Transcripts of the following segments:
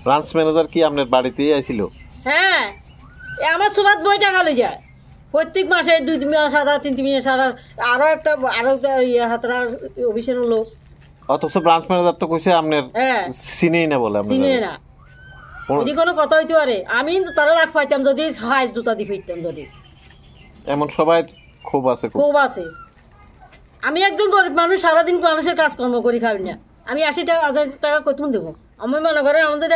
Branch manager কি আপনার বাড়িতেই আইছিল? হ্যাঁ, আমার সবার 2 টাকা লই যায় প্রত্যেক মাসে, 2 মাস আধা 3 মাস আধা, আরো একটা হাতরা অফিসের লোক। অথচ ব্রাঞ্চ ম্যানেজার তো কইছে আপনার চিনেই না বলে। চিনে না, এটি কোনো কথা হইতে পারে? আমি তারা রাখ পাইতাম যদি হাই জুতা দিয়ে ফিরতাম। যদি এমন সবাই খুব আছে, খুব আছে। আমি একজন গরিব মানুষ, সারাদিন মানুষের কাজকর্ম করি, খাবি না। আমি 80,000 টাকা কতক্ষণ দেবো? আমি মনে করেন আমাদের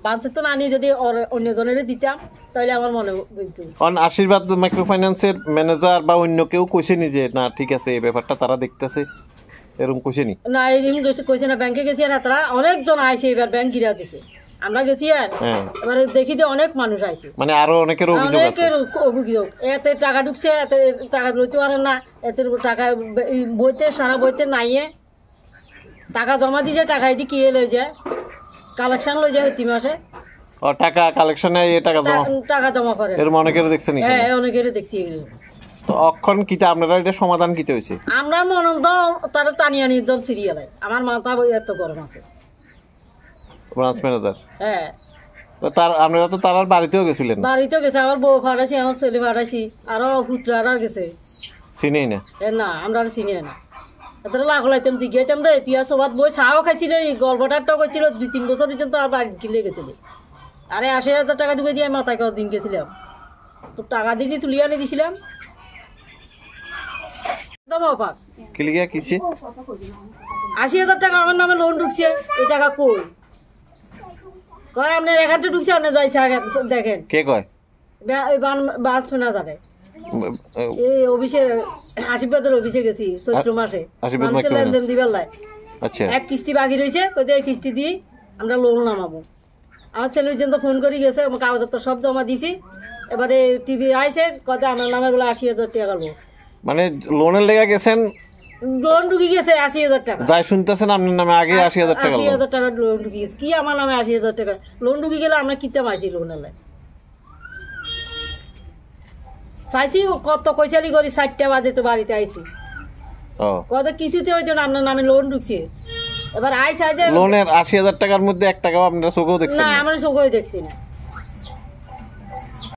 বাঁচে তো না নিয়ে যদি অন্য জনের দিতাম তাহলে আমার মনে বলতো। আশীর্বাদ মাইক্রো ফাইন্যান্সের ম্যানেজার বা অন্য কেউ কইছেনি যে না ঠিক আছে এই ব্যাপারটা তারা দেখতেছে, এরকম কইছেনি? না, এরকম কইছে না। ব্যাংকে গেছি আর তারা অনেকজন আইছে, এবার ব্যাংক গিরা দিছে। আমরা গেছি আর এবারে দেখি যে অনেক মানুষ আইছে, মানে আরো অনেকের অভিযোগ আছে। অনেকের অভিযোগ, এতে টাকা ঢুকছে, এতে টাকা লইতে পারে না, এতে টাকা বইতে সারা বইতে নাইয়ে টাকা জমা দিয়ে যায়, টাকা এটি কি লই যায়, কালেকশন লই যায় প্রতি মাসে। ও টাকা কালেকশনে এই টাকা জমা করে, এর অনেকের দেখছেন? হ্যাঁ, অনেকের দেখছি। তো অক্ষণ কিতা আপনারা এটা সমাধান কিতে হইছে? আমরা মনন্দ তার তানিয়া নির্দল সিরিয়ালে আমার মাথা এত গরম আছে। Branch manager? হ্যাঁ। তো তার আপনারা তো তার বাড়িতেও গেছিলেন? বাড়িতেও গেছে, আমার বউ ফাটাইছি, আমার ছেলে ফাটাইছি, আরো পুত্রারা গেছে। চিনেই না? না, আমরা চিনি না। এতটা লাখ লাইতাম জিজ্ঞাইতাম দে, তুই সবার বই চাও খাইছিল, গল্পটারটা করছিল 2-3 বছর পর্যন্ত আর বাড়ি কিনে গেছিল। আরে 80,000 টাকা ঢুকে দিয়ে মাথায় দিন গেছিলাম, তো টাকা দিয়ে তুলিয়ে আনি দিছিলাম। কিলিয়া কিছে 80,000 টাকা আমার নামে লোন ঢুকছে, এই টাকা কই? কয় আপনার এখানটা ঢুকছে, আপনি যাইছে দেখেন। কে কয়? বাস শোনা যাবে। এই অফিসে আশীর্বাদের অফিসে গেছি চৈত্র মাসে, মানুষের লেনদেন দিবার লাই। আচ্ছা, এক কিস্তি বাকি রয়েছে, কোথায় এই কিস্তি দিয়ে আমরা লোন নামাবো। আমার ছেলে পর্যন্ত ফোন করে গেছে, কাগজপত্র সব জমা দিছি। এবারে টিভি আইছে, কথা আমার নামে বলে 80,000 টাকা গেল। মানে লোনের লেগে গেছেন? লোন ঢুকে গেছে 80,000 টাকা। যাই শুনতেছেন আপনার নামে আগে 80,000 টাকা? 80,000 টাকা লোন ঢুকে গেছে। কি আমার নামে 80,000 টাকা লোন ঢুকে গেলে আমরা কিনতে পাইছি লোনের লাই? চাইছি কত কইসালি করি, 4টা বাজে তো বাড়িতে আইছি। কত কিছুতে হইতো না, আপনার নামে লোন ঢুকছে। এবার আইসা লোনের 80,000 টাকার মধ্যে 1 টাকাও আপনারা চোখেও দেখছেন না? আমরা চোখেও দেখছি না।